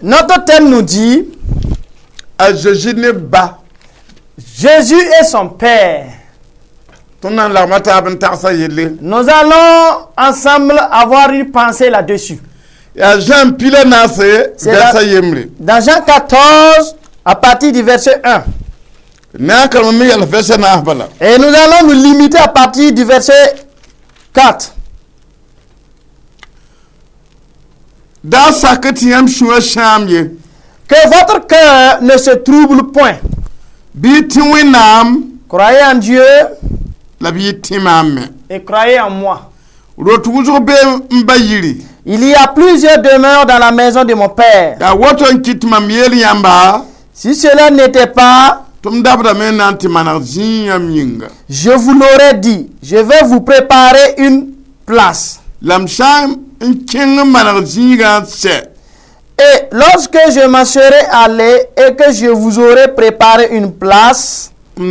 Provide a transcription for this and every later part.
Notre thème nous dit Jésus est son Père. Nous allons ensemble avoir une pensée là-dessus. Dans Jean 14, à partir du verset 1. Et nous allons nous limiter à partir du verset 4. Que votre cœur ne se trouble point. Croyez en Dieu et croyez en moi. Il y a plusieurs demeures dans la maison de mon Père. Si cela n'était pas, je vous l'aurais dit. Je vais vous préparer une place. Et lorsque je m'en serai allé et que je vous aurai préparé une place, je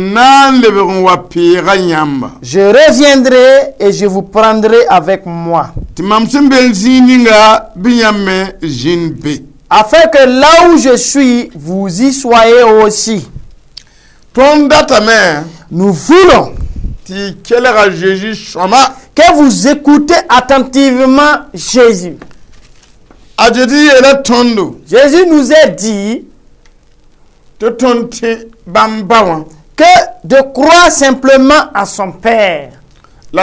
reviendrai et je vous prendrai avec moi. Afin que là où je suis, vous y soyez aussi. Nous voulons que vous écoutez attentivement Jésus. Jésus nous a dit que de croire simplement à son Père et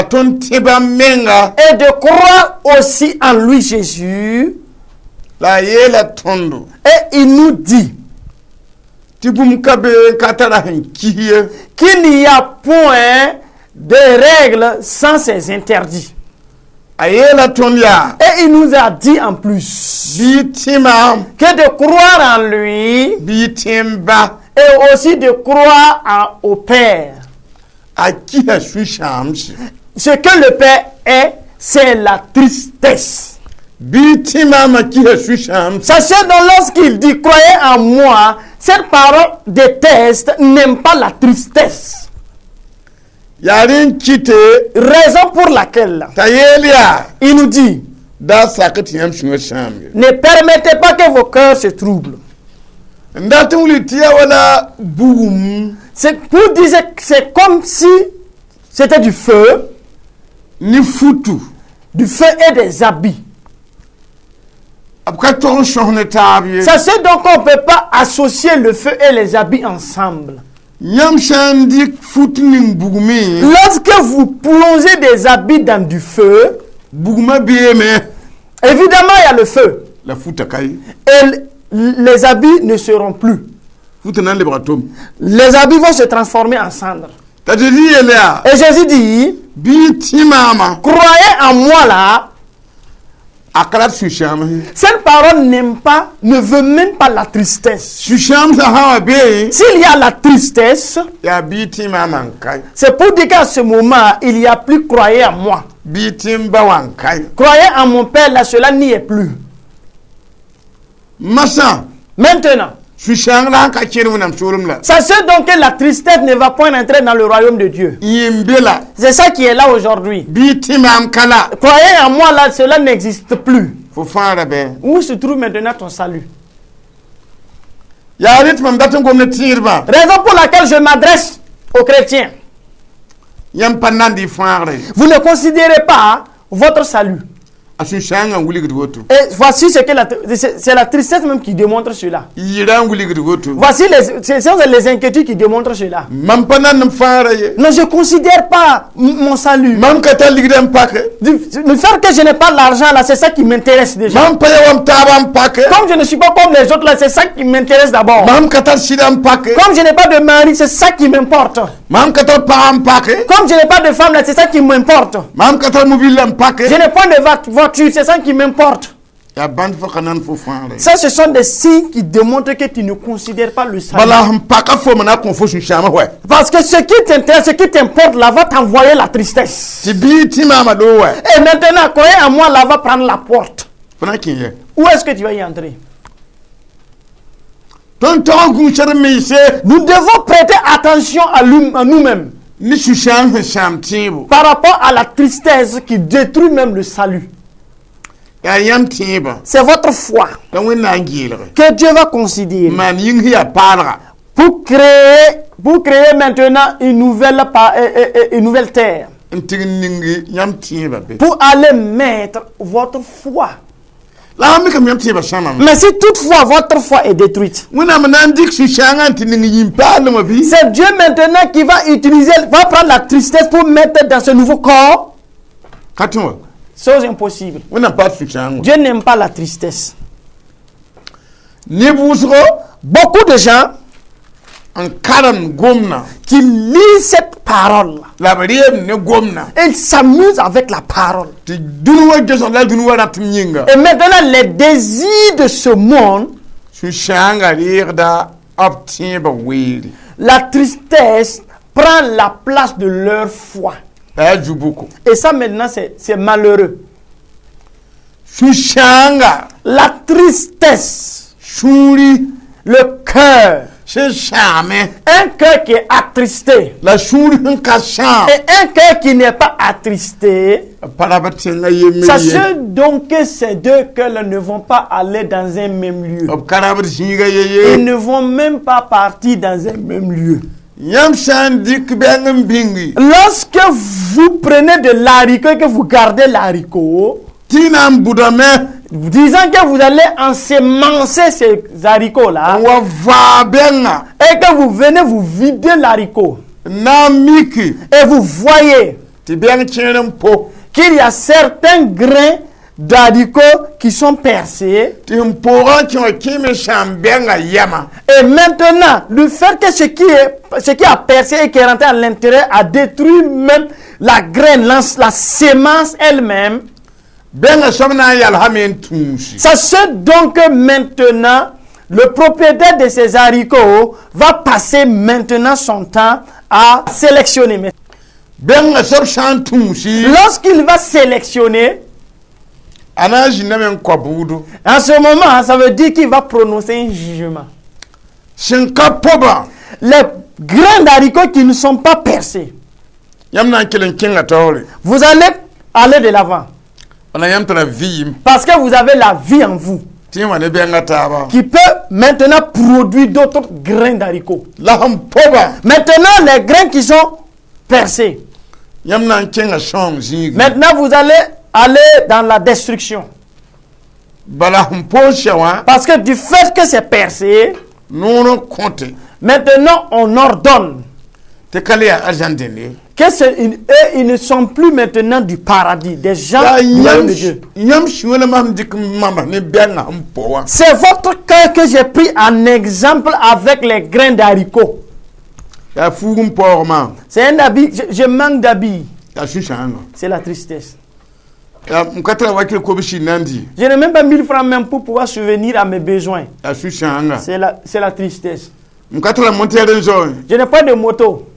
de croire aussi en lui Jésus. Et il nous dit qu'il n'y a point de règles sans ses interdits. Et il nous a dit en plus que de croire en lui et aussi de croire au Père. Ce que le Père est, c'est la tristesse. Sachez donc lorsqu'il dit croyez en moi, cette parole de test n'aime pas la tristesse. Raison pour laquelle il nous dit ne permettez pas que vos cœurs se troublent. C'est pour dire que c'est comme si c'était du feu, du feu et des habits. Sachez donc qu'on ne peut pas associer le feu et les habits ensemble. Lorsque vous plongez des habits dans du feu, évidemment il y a le feu. Et les habits ne seront plus. Les habits vont se transformer en cendres. Et Jésus dit, croyez en moi là. Cette parole ne veut même pas la tristesse. S'il y a la tristesse, c'est pour dire qu'à ce moment, il n'y a plus croyez en moi. Croyez en mon Père, là, cela n'y est plus. Maintenant, sachez donc que la tristesse ne va point entrer dans le royaume de Dieu. C'est ça qui est là aujourd'hui. Croyez en moi là, cela n'existe plus. Où se trouve maintenant ton salut? Raison pour laquelle je m'adresse aux chrétiens. Vous ne considérez pas votre salut. Et voici ce que c'est la tristesse même qui démontre cela. Voici les inquiétudes qui démontrent cela. Non, je ne considère pas mon salut. Le fait que je n'ai pas l'argent là, c'est ça qui m'intéresse déjà. Comme je ne suis pas comme les autres là, c'est ça qui m'intéresse d'abord. Comme je n'ai pas de mari, c'est ça qui m'importe. Comme je n'ai pas de femme là, c'est ça qui m'importe. Je n'ai pas de voiture, c'est ça qui m'importe. Ça, ce sont des signes qui démontrent que tu ne considères pas le salut. Parce que ce qui t'intéresse, ce qui t'importe là, va t'envoyer la tristesse. Et maintenant, croyez en moi, là, va prendre la porte. Où est-ce que tu vas y entrer? Nous devons prêter attention à nous-mêmes. Par rapport à la tristesse qui détruit même le salut. C'est votre foi que Dieu va considérer pour créer maintenant une nouvelle terre. Pour aller mettre votre foi. Mais si toutefois votre foi est détruite, c'est Dieu maintenant qui va prendre la tristesse pour mettre dans ce nouveau corps. Chose impossible. Dieu n'aime pas la tristesse. Beaucoup de gens qui lisent cette parole, ils s'amusent avec la parole. Et maintenant, les désirs de ce monde, la tristesse prend la place de leur foi. Et ça maintenant, c'est malheureux. La tristesse, le cœur, un cœur qui est attristé et un cœur qui n'est pas attristé, sachez donc que ces deux cœurs ne vont pas aller dans un même lieu. Ils ne vont même pas partir dans un même lieu. Lorsque vous prenez de l'haricot et que vous gardez l'haricot, disant que vous allez ensemencer ces haricots-là, et que vous venez vous vider l'haricot, et vous voyez qu'il y a certains grains d'haricots qui sont percés. Et maintenant, le fait que ce qui a percé et qui est rentré à l'intérieur a détruit même la graine, la sémence elle-même. Sachez donc que maintenant, le propriétaire de ces haricots va passer maintenant son temps à sélectionner. Lorsqu'il va sélectionner, en ce moment, ça veut dire qu'il va prononcer un jugement. Les grains d'haricots qui ne sont pas percés, vous allez aller de l'avant. Parce que vous avez la vie en vous qui peut maintenant produire d'autres grains d'haricots. Maintenant, les grains qui sont percés, maintenant vous allez aller dans la destruction. Parce que du fait que c'est percé, maintenant on ordonne que ils ne sont plus maintenant du paradis, des gens de Dieu. C'est votre cœur que j'ai pris en exemple avec les grains d'haricots. C'est un habit, je manque d'habits. C'est la tristesse. Je n'ai même pas 1000 francs même pour pouvoir subvenir à mes besoins. C'est la tristesse. Je n'ai pas de moto.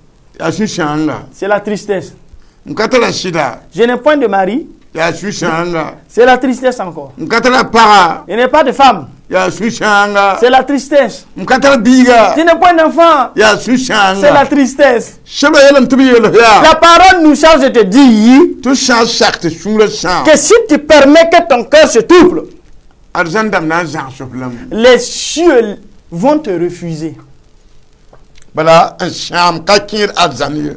C'est la tristesse. Je n'ai point de mari. C'est la tristesse encore. Je n'ai pas de femme. C'est la tristesse. Je n'ai point d'enfant. C'est la tristesse. La parole nous charge de te dire que si tu permets que ton cœur se trouble, les cieux vont te refuser.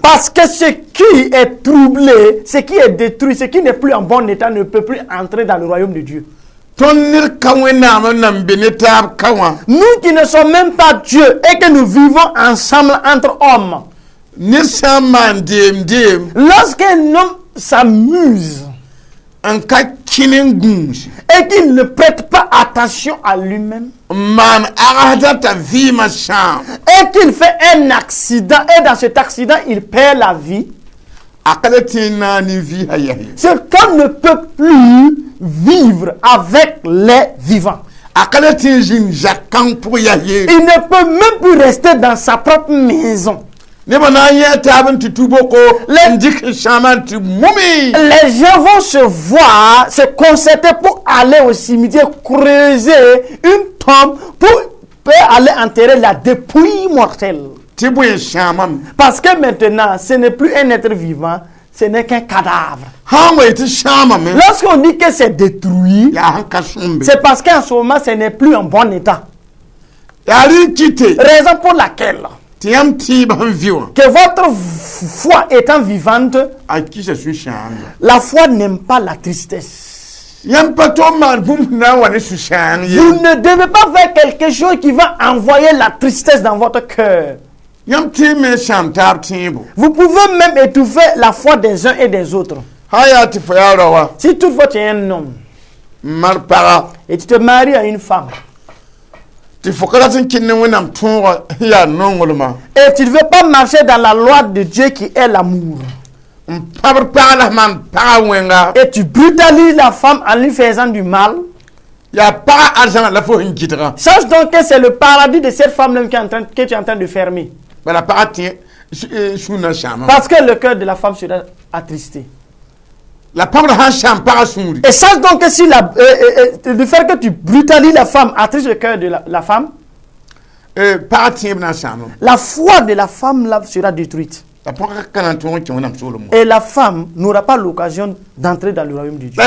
Parce que ce qui est troublé, ce qui est détruit, ce qui n'est plus en bon état ne peut plus entrer dans le royaume de Dieu. Nous qui ne sommes même pas Dieu et que nous vivons ensemble entre hommes, lorsqu'un homme s'amuse et qu'il ne prête pas attention à lui-même, et qu'il fait un accident, et dans cet accident il perd la vie, cet homme ne peut plus vivre avec les vivants. Il ne peut même plus rester dans sa propre maison. Les gens vont se concerter pour aller au cimetière, creuser une tombe pour aller enterrer la dépouille mortelle. Parce que maintenant, ce n'est plus un être vivant, ce n'est qu'un cadavre. Lorsqu'on dit que c'est détruit, c'est parce qu'en ce moment, ce n'est plus en bon état. Raison pour laquelle que votre foi étant vivante, la foi n'aime pas la tristesse. Vous ne devez pas faire quelque chose qui va envoyer la tristesse dans votre cœur. Vous pouvez même étouffer la foi des uns et des autres. Si toutefois tu es un homme et tu te maries à une femme, et tu ne veux pas marcher dans la loi de Dieu qui est l'amour, et tu brutalises la femme en lui faisant du mal, sache donc que c'est le paradis de cette femme que tu es en train de fermer. Parce que le cœur de la femme sera attristé. Et sache donc que si le fait que tu brutalises la femme attriste le cœur de la femme, la foi de la femme là sera détruite. Et la femme n'aura pas l'occasion d'entrer dans le royaume de Dieu.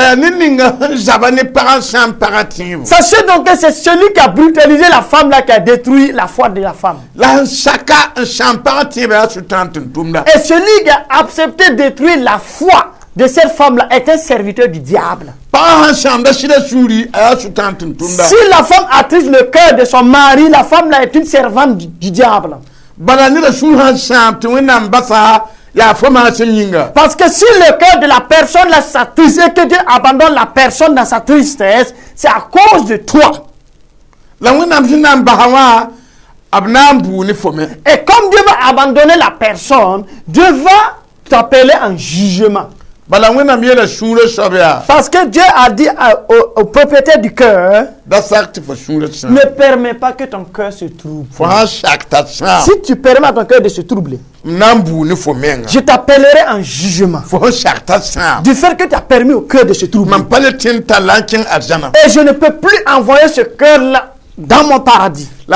Sachez donc que c'est celui qui a brutalisé la femme là qui a détruit la foi de la femme. Et celui qui a accepté de détruire la foi de cette femme-là est un serviteur du diable. Si la femme attriste le cœur de son mari, la femme-là est une servante du diable. Parce que si le cœur de la personne là s'attriste et que Dieu abandonne la personne dans sa tristesse, c'est à cause de toi. Et comme Dieu va abandonner la personne, Dieu va t'appeler en jugement. Parce que Dieu a dit au propriétaire du cœur, ne permets pas que ton cœur se trouble. Si tu permets à ton cœur de se troubler, je t'appellerai en jugement du fait que tu as permis au cœur de se troubler. Et je ne peux plus envoyer ce cœur-là dans mon paradis. Mais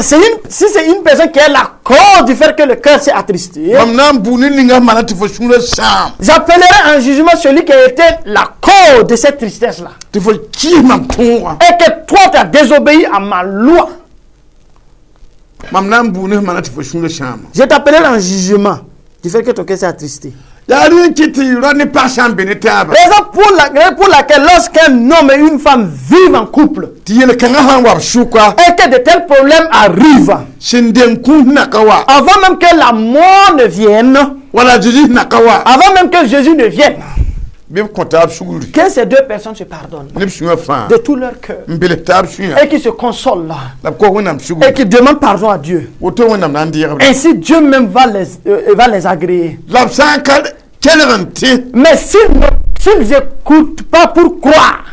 si c'est une personne qui est la cause du fait que le cœur s'est attristé, j'appellerai en jugement celui qui a été la cause de cette tristesse-là. Et que toi tu as désobéi à ma loi. Je t'appellerai en jugement du fait que ton cœur s'est attristé. Raison pour laquelle lorsqu'un homme et une femme vivent en couple et que de tels problèmes arrivent, avant même que la mort ne vienne, avant même que Jésus ne vienne, que ces deux personnes se pardonnent de tout leur cœur et qui se consolent et qui demandent pardon à Dieu. Ainsi Dieu même va les agréer. Mais s'ils n'écoutent pas pour croire,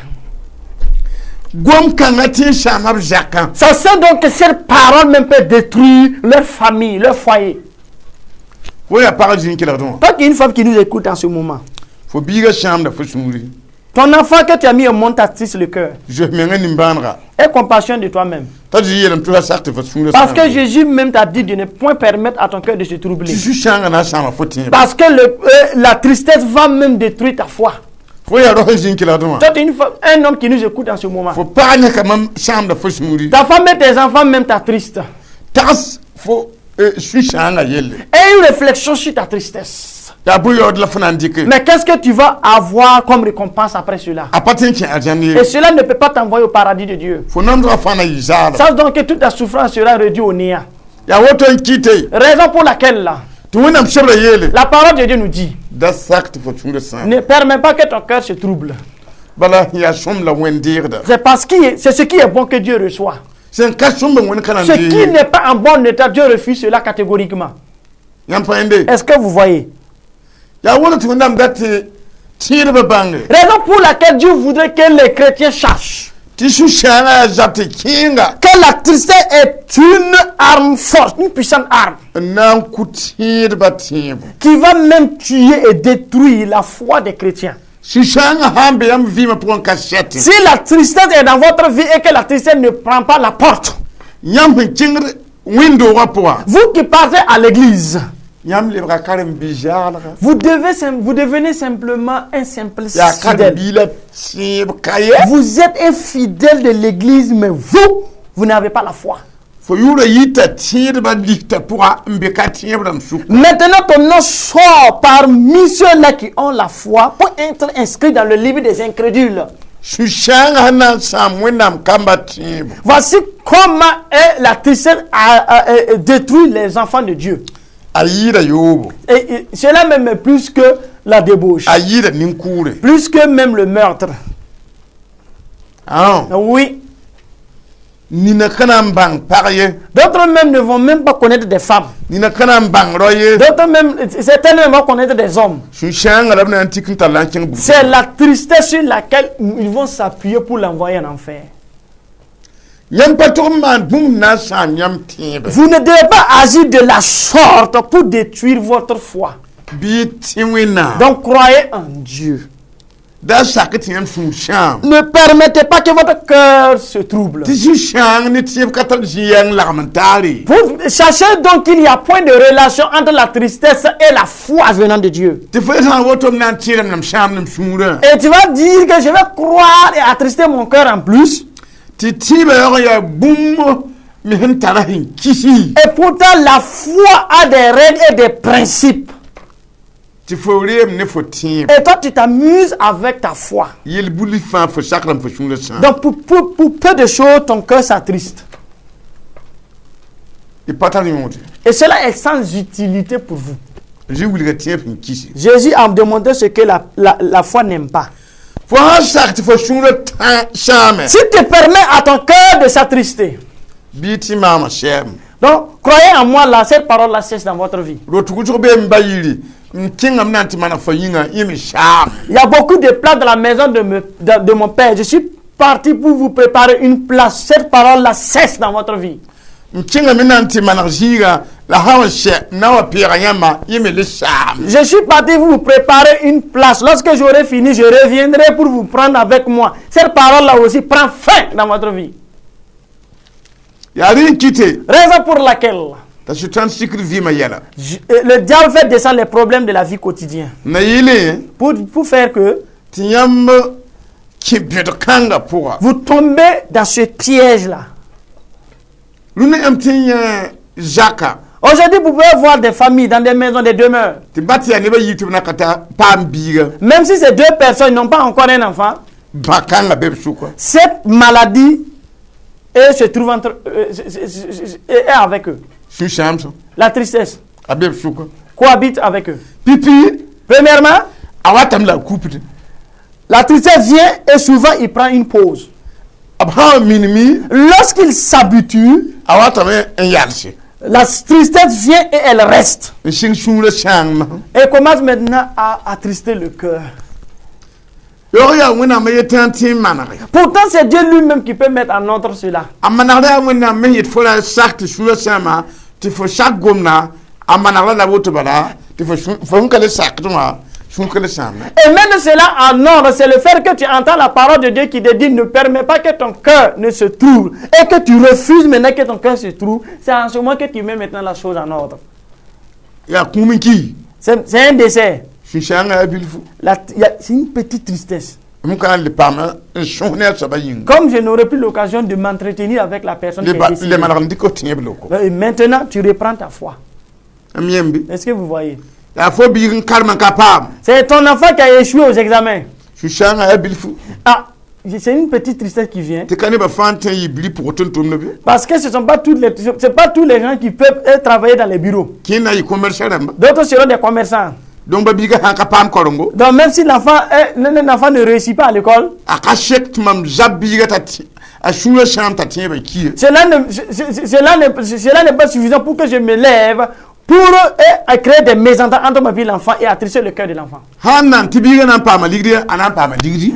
ça sent donc que cette parole même peut détruire leur famille, leur foyer. Pas qu'une femme qui nous écoute en ce moment. Ton enfant que tu as mis au monde t'attriste le cœur. Aie compassion de toi-même. Parce que Jésus même t'a dit de ne point permettre à ton cœur de se troubler. Parce que la tristesse va même détruire ta foi. Toi, un homme qui nous écoute en ce moment. Ta femme et tes enfants même t'attristent. Aie une réflexion sur ta tristesse. Mais qu'est-ce que tu vas avoir comme récompense après cela? Et cela ne peut pas t'envoyer au paradis de Dieu. Sache donc que toute ta souffrance sera réduite au néant. Raison pour laquelle là, la parole de Dieu nous dit, ne permets pas que ton cœur se trouble. C'est parce que c'est ce qui est bon que Dieu reçoit. Ce qui n'est pas en bon état, Dieu refuse cela catégoriquement. Est-ce que vous voyez? Raison pour laquelle Dieu voudrait que les chrétiens sachent que la tristesse est une arme forte, une puissante arme qui va même tuer et détruire la foi des chrétiens. Si la tristesse est dans votre vie et que la tristesse ne prend pas la porte, vous qui partez à l'église, Vous devenez simplement un simple fidèle. Vous êtes un fidèle de l'église, mais vous n'avez pas la foi. Maintenant, ton nom sort parmi ceux-là qui ont la foi pour être inscrit dans le livre des incrédules. Voici comment la tristesse a détruit les enfants de Dieu. Et cela même plus que la débauche. Plus que même le meurtre. Oui. D'autres même ne vont même pas connaître des femmes. D'autres même, certains ne vont connaître des hommes. C'est la tristesse sur laquelle ils vont s'appuyer pour l'envoyer en enfer. Vous ne devez pas agir de la sorte pour détruire votre foi. Donc croyez en Dieu. Ne permettez pas que votre cœur se trouble. Sachez donc qu'il n'y a point de relation entre la tristesse et la foi venant de Dieu. Et tu vas dire que je vais croire et attrister mon cœur en plus. Et pourtant la foi a des règles et des principes. Et toi, tu t'amuses avec ta foi. Donc, pour peu de choses, ton cœur s'attriste. Et cela est sans utilité pour vous. Jésus a demandé ce que la foi n'aime pas. Si tu permets à ton cœur de s'attrister, donc, croyez en moi, là, cette parole-là cesse dans votre vie. Il y a beaucoup de places dans la maison de mon père. Je suis parti pour vous préparer une place. Cette parole-là cesse dans votre vie. Je suis parti vous préparer une place. Lorsque j'aurai fini, je reviendrai pour vous prendre avec moi. Cette parole-là aussi prend fin dans votre vie. Raison pour laquelle le diable fait descendre les problèmes de la vie quotidienne. Pour faire que vous tombez dans ce piège-là. Aujourd'hui, vous pouvez voir des familles dans des maisons, des demeures. Même si ces deux personnes n'ont pas encore un enfant, cette maladie se trouve est avec eux. La tristesse cohabite avec eux. Premièrement, la tristesse vient et souvent il prend une pause. Lorsqu'il s'habitue, la tristesse vient et elle reste. Et commence maintenant à attrister le cœur. Pourtant, c'est Dieu lui-même qui peut mettre en ordre cela. Et mettre cela en ordre, c'est le fait que tu entends la parole de Dieu qui te dit ne permet pas que ton cœur ne se trouble et que tu refuses maintenant que ton cœur se trouble. C'est en ce moment que tu mets maintenant la chose en ordre. C'est un décès. C'est une petite tristesse. Comme je n'aurai plus l'occasion de m'entretenir avec la personne qui est décédée. Et maintenant, tu reprends ta foi. Est-ce que vous voyez? C'est ton enfant qui a échoué aux examens. Ah, c'est une petite tristesse qui vient. Parce que ce ne sont pas tous les gens qui peuvent travailler dans les bureaux. D'autres seront des commerçants. Donc même si l'enfant ne réussit pas à l'école, cela n'est pas suffisant pour que je me lève pour créer des mésententes entre ma vie et l'enfant et attrister le cœur de l'enfant.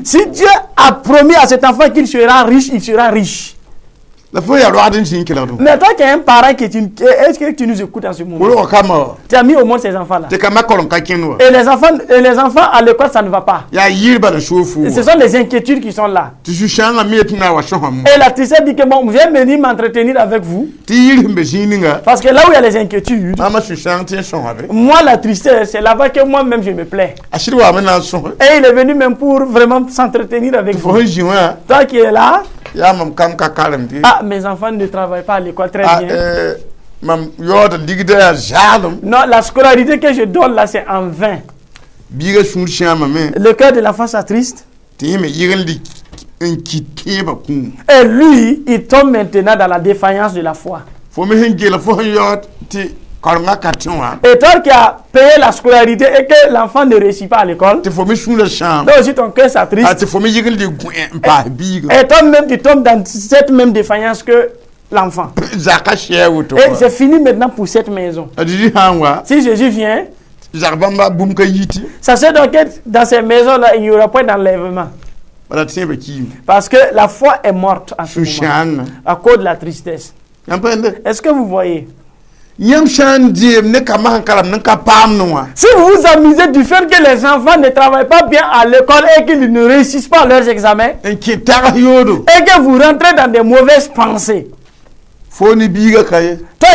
Si Dieu a promis à cet enfant qu'il sera riche, il sera riche. Mais toi qui es un parent, est-ce que tu nous écoutes en ce moment? Tu as mis au monde ces enfants-là. Et les enfants à l'école, ça ne va pas. Ce sont les inquiétudes qui sont là. Et la tristesse dit que bon, viens venir m'entretenir avec vous. Parce que là où il y a les inquiétudes, moi la tristesse, c'est là-bas que moi-même je me plais. Et il est venu même pour vraiment s'entretenir avec vous. Toi qui es là, ah, mes enfants ne travaillent pas à l'école très bien. Non, la scolarité que je donne là, c'est en vain. Le cœur de l'enfant s'attriste. Et lui, il tombe maintenant dans la défaillance de la foi. Et toi qui as payé la scolarité et que l'enfant ne réussit pas à l'école, donc aussi ton cœur s'attriste. Et toi-même tu tombes dans cette même défaillance que l'enfant. Et c'est fini maintenant pour cette maison. Si Jésus vient, sachez donc que dans ces maisons-là, il n'y aura pas d'enlèvement. Parce que la foi est morte à ce moment, à cause de la tristesse. Est-ce que vous voyez? Si vous vous amusez du fait que les enfants ne travaillent pas bien à l'école et qu'ils ne réussissent pas à leurs examens, et que vous rentrez dans des mauvaises pensées, toi et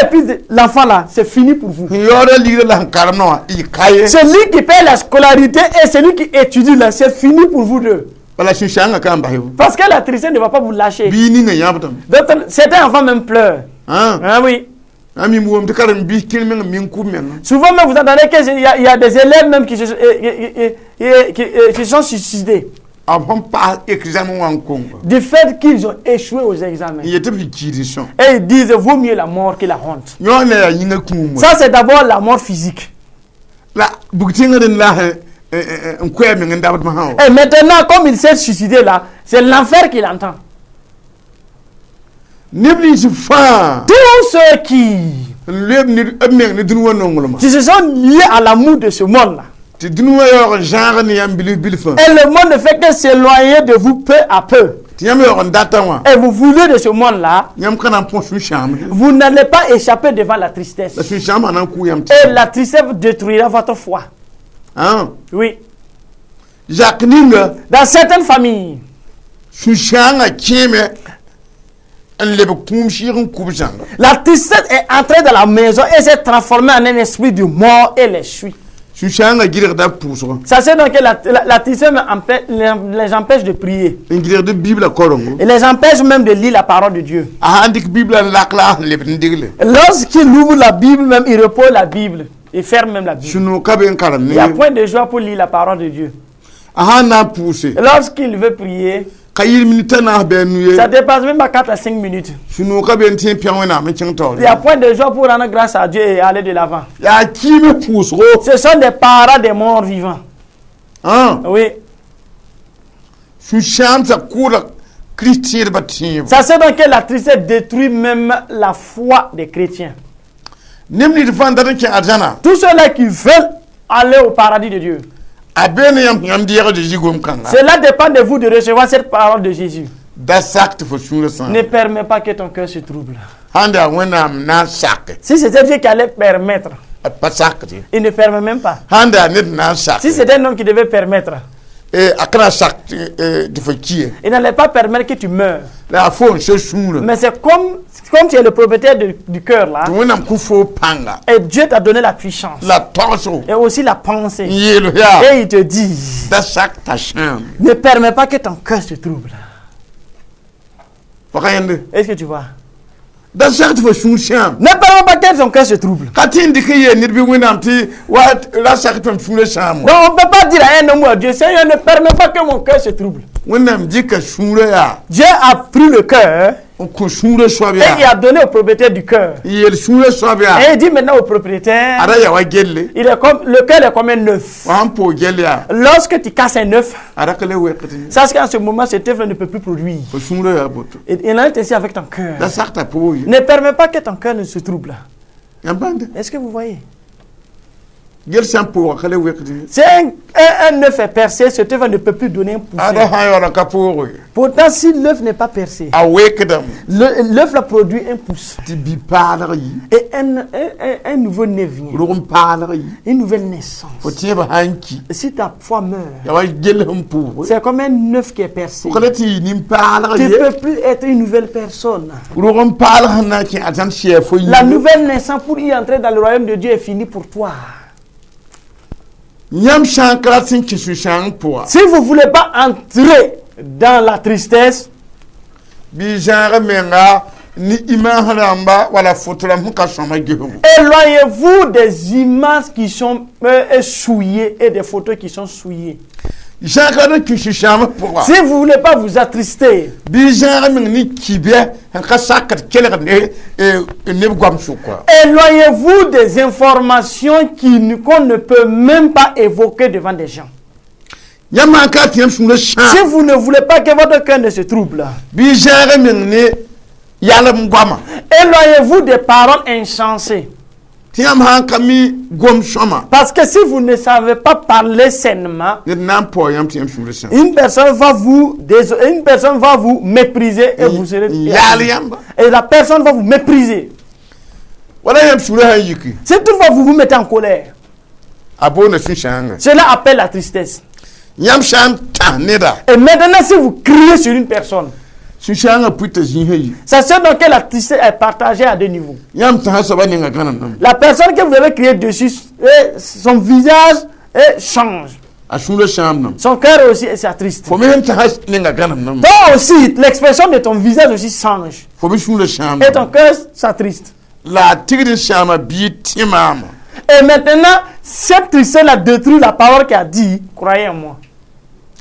puis l'enfant là, c'est fini pour vous. Celui qui paie la scolarité et celui qui étudie là, c'est fini pour vous deux. Parce que la tristesse ne va pas vous lâcher. Certains enfants même pleurent. Ah oui. Souvent même vous entendez qu'il y a des élèves même qui se sont suicidés. Du fait qu'ils ont échoué aux examens. Et ils disent vaut mieux la mort que la honte. Ça c'est d'abord la mort physique. Et maintenant comme il s'est suicidé là, c'est l'enfer qu'il entend. Tous ceux qui se sont liés à l'amour de ce monde-là, et le monde ne fait que s'éloigner de vous peu à peu, et vous voulez de ce monde-là, vous n'allez pas échapper devant la tristesse. Et la tristesse détruira votre foi. Oui. Dans certaines familles, la tristesse est entrée dans la maison et s'est transformée en un esprit de mort et les suit. Ça c'est donc que la tristesse les empêche de prier. Et les empêche même de lire la parole de Dieu. Lorsqu'il ouvre la Bible, même il repose la Bible. Il ferme même la Bible. Il n'y a point de joie pour lire la parole de Dieu. Lorsqu'il veut prier, ça dépasse même pas 4 à 5 minutes. Il n'y a point de joie pour rendre grâce à Dieu et aller de l'avant. Ce sont des parents des morts vivants. Oui. Ça c'est donc que la tristesse détruit même la foi des chrétiens. Tous ceux-là qui veulent aller au paradis de Dieu, cela dépend de vous de recevoir cette parole de Jésus. Ne permets pas que ton cœur se trouble. Si c'était Dieu qui allait permettre, il ne permet même pas. Si c'était un homme qui devait permettre, il n'allait pas permettre que tu meurs. Mais c'est comme tu es le propriétaire du cœur là. Et Dieu t'a donné la puissance. Et aussi la pensée. Et il te dit, ne permets pas que ton cœur se trouble. Est-ce que tu vois? Ne permets pas que ton cœur se trouble. Donc on ne peut pas dire à un homme ou à Dieu, Seigneur, ne permets pas que mon cœur se trouble. Dieu a pris le cœur et il a donné au propriétaire du cœur. Et il dit maintenant au propriétaire, le cœur est comme un œuf. Lorsque tu casses un œuf, sache qu'en ce moment cet œuf ne peut plus produire. Et il en est ainsi avec ton cœur. Ne permets pas que ton cœur ne se trouble. Est-ce que vous voyez? C'est un œuf est percé, cet œuf ne peut plus donner un pouce. Pourtant, si l'œuf n'est pas percé, l'œuf la produit un pouce. Et un nouveau né vient. Une nouvelle naissance. Si ta foi meurt, c'est comme un œuf qui est percé. Tu ne peux plus être une nouvelle personne. La nouvelle naissance pour y entrer dans le royaume de Dieu est finie pour toi. Si vous ne voulez pas entrer dans la tristesse, éloignez-vous des images qui sont souillées et des photos qui sont souillées. Si vous ne voulez pas vous attrister, éloignez-vous des informations qu'on ne peut même pas évoquer devant des gens. Si vous ne voulez pas que votre cœur ne se trouble, éloignez-vous des paroles insensées. Parce que si vous ne savez pas parler sainement, une personne va vous mépriser et vous serez et la personne va vous mépriser. Si toutefois vous vous mettez en colère, cela appelle la tristesse. Et maintenant, si vous criez sur une personne, ça sert donc que la tristesse est partagée à deux niveaux. La personne que vous avez crié dessus, son visage change. Son cœur aussi est triste. Toi aussi, l'expression de ton visage aussi change. Et ton cœur s'attriste. Et maintenant, cette tristesse-là détruit la parole qui a dit, croyez en moi.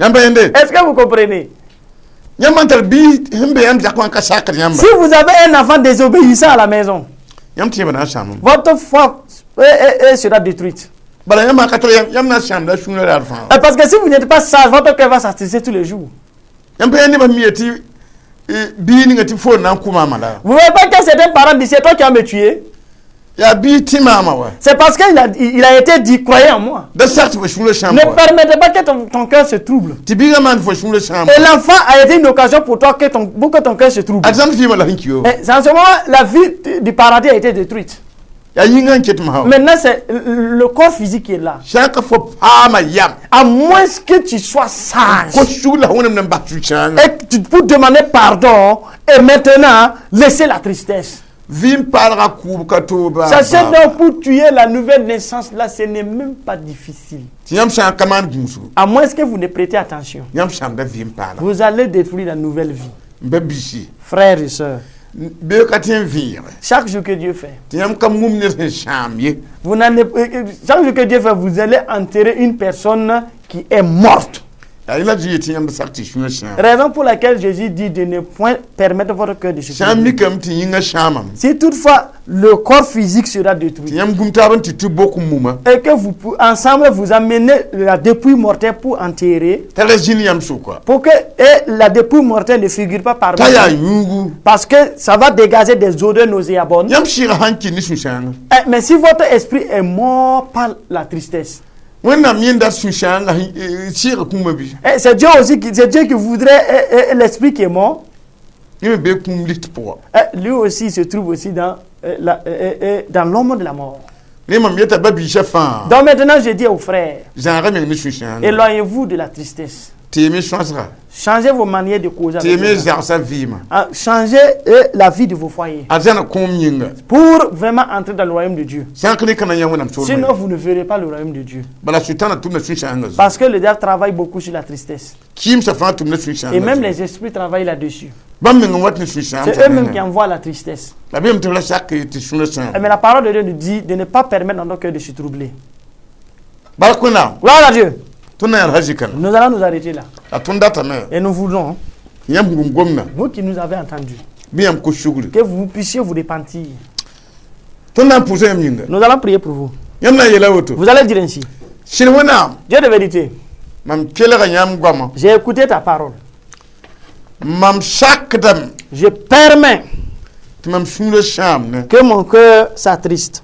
Est-ce que vous comprenez? Si vous avez un enfant désobéissant à la maison, votre foi sera détruite. Parce que si vous n'êtes pas sage, votre cœur va s'attrister tous les jours. Vous ne voyez pas que certains parents disent, c'est toi qui as me tué. C'est parce qu'il a été dit, croyez en moi. Ne permettez pas que ton cœur se trouble. Et l'enfant a été une occasion pour toi pour que ton cœur se trouble. C'est en ce moment, la vie du paradis a été détruite. Maintenant, c'est le corps physique qui est là. À moins que tu sois sage. Et tu peux demander pardon. Et maintenant, laisser la tristesse. Sachez donc, pour tuer la nouvelle naissance, là, ce n'est même pas difficile. À moins que vous ne prêtez attention, vous allez détruire la nouvelle vie. Frères et sœurs, chaque jour que Dieu fait, chaque jour que Dieu fait, vous allez enterrer une personne qui est morte. Raison pour laquelle Jésus dit de ne point permettre votre cœur de se troubler. Si toutefois le corps physique sera détruit et que vous ensemble vous amenez la dépouille mortelle pour enterrer, pour que la dépouille mortelle ne figure pas parmi vous, parce que ça va dégager des odeurs nauséabondes. Mais si votre esprit est mort par la tristesse, c'est Dieu aussi qui voudrait l'esprit qui est mort. Lui aussi se trouve aussi dans l'ombre de la mort. Donc maintenant je dis aux frères, éloignez-vous de la tristesse. Changez vos manières de causer. Changez la vie de vos foyers. Pour vraiment entrer dans le royaume de Dieu. Sinon, vous ne verrez pas le royaume de Dieu. Parce que le diable travaille beaucoup sur la tristesse. Et même les esprits travaillent là-dessus. C'est eux-mêmes qui envoient la tristesse. Mais la parole de Dieu nous dit de ne pas permettre dans nos cœurs de se troubler. Gloire à Dieu. Nous allons nous arrêter là. Et nous voulons, vous qui nous avez entendus, que vous puissiez vous repentir. Nous allons prier pour vous. Vous allez dire ainsi: Dieu de vérité, j'ai écouté ta parole. Je permets que mon cœur s'attriste.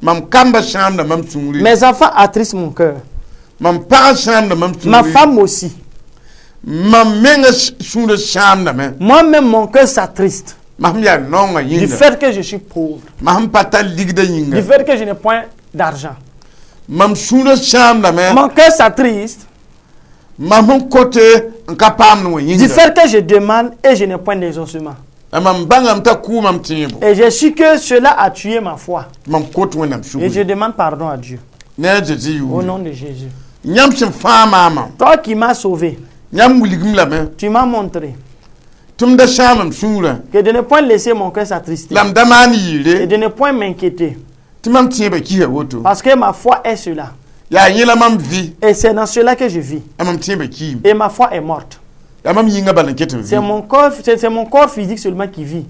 Mes enfants attristent mon cœur. Ma femme aussi. Moi-même, mon cœur s'attriste. Du fait que je suis pauvre. Du fait que je n'ai point d'argent. Mon cœur s'attriste. Du fait que je demande et je n'ai point d'exaucement. Et je suis que cela a tué ma foi. Et je demande pardon à Dieu. Au nom de Jésus. Toi qui m'as sauvé, tu m'as montré que de ne point laisser mon cœur s'attrister et de ne point m'inquiéter. Parce que ma foi est cela. Et c'est dans cela que je vis. Et ma foi est morte. C'est mon corps physique seulement qui vit.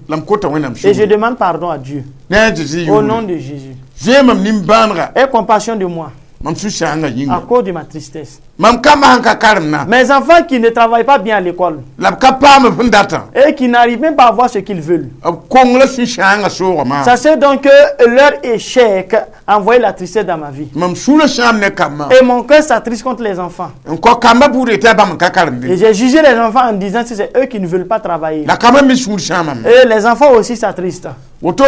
Et je demande pardon à Dieu. Au nom de Jésus. Aie compassion de moi. À cause de ma tristesse. Mes enfants qui ne travaillent pas bien à l'école et qui n'arrivent même pas à voir ce qu'ils veulent. Sachez donc que leur échec a envoyé la tristesse dans ma vie. Et mon cœur s'attriste contre les enfants. Et j'ai jugé les enfants en disant que c'est eux qui ne veulent pas travailler. Et les enfants aussi s'attristent. Donc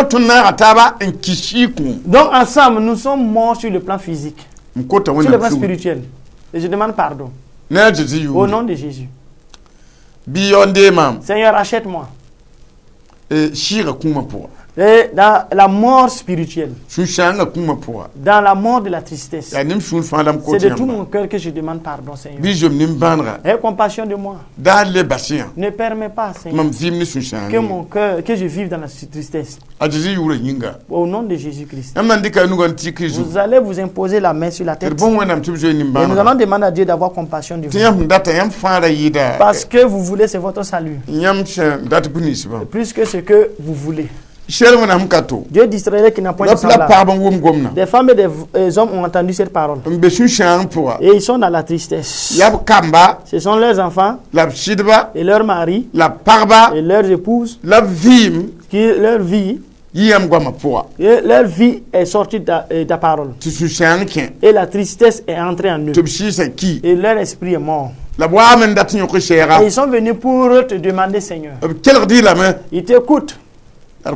ensemble, nous sommes morts sur le plan physique. Sur le plan spirituel. Et je demande pardon. Au nom de Jésus. Seigneur, achète-moi. Et dans la mort spirituelle, dans la mort de la tristesse, c'est de tout mon cœur que je demande pardon, Seigneur. Aie compassion de moi. Ne permets pas, Seigneur, que mon cœur, que je vive dans la tristesse. Au nom de Jésus-Christ. Vous allez vous imposer la main sur la tête. Et nous allons demander à Dieu d'avoir compassion de vous. Parce que vous voulez, c'est votre salut. Plus que ce que vous voulez. Dieu d'Israël qui n'a point de semblable. Des femmes et des hommes ont entendu cette parole. Et ils sont dans la tristesse. Ce sont leurs enfants et leurs maris et leurs épouses qui leur vie. Et leur vie est sortie de ta parole. Et la tristesse est entrée en eux. Et leur esprit est mort. Et ils sont venus pour te demander, Seigneur. Ils t'écoutent. Et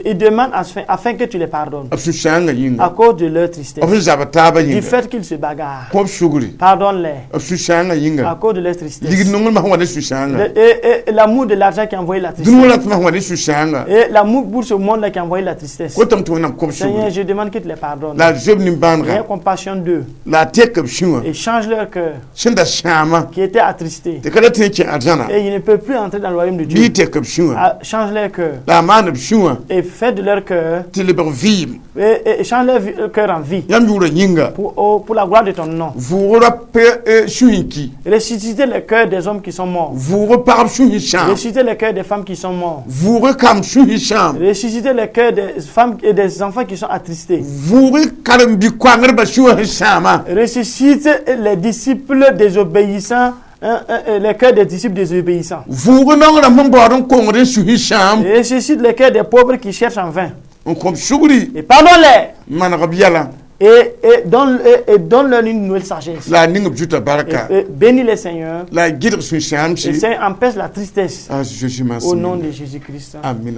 il demande afin que tu les pardonnes à cause de leur tristesse, du fait qu'ils se bagarrent. Pardonne-les à cause de leur tristesse. Et l'amour de l'argent qui a envoyé la tristesse. Et l'amour pour ce monde-là qui a envoyé la tristesse. Seigneur, je demande que tu les pardonnes. Aie compassion d'eux. Et change leur cœur qui était attristé. Et ils ne peuvent plus entrer dans le royaume de Dieu. Change leur cœur. Et fais de leur cœur et change leur cœur en vie pour la gloire de ton nom. Ressuscitez le cœur des hommes qui sont morts. Ressuscitez le cœur des femmes qui sont mortes. Ressuscitez le cœur des femmes et des enfants qui sont attristés. Ressuscitez les disciples désobéissants. Le cœur des disciples désobéissants. Et ressuscite le cœur des pauvres qui cherchent en vain. Et pardonne-les. Et donne-leur une nouvelle sagesse. Et bénis les Seigneurs. Et Seigneur, empêche la tristesse. Au nom de Jésus-Christ. Amen.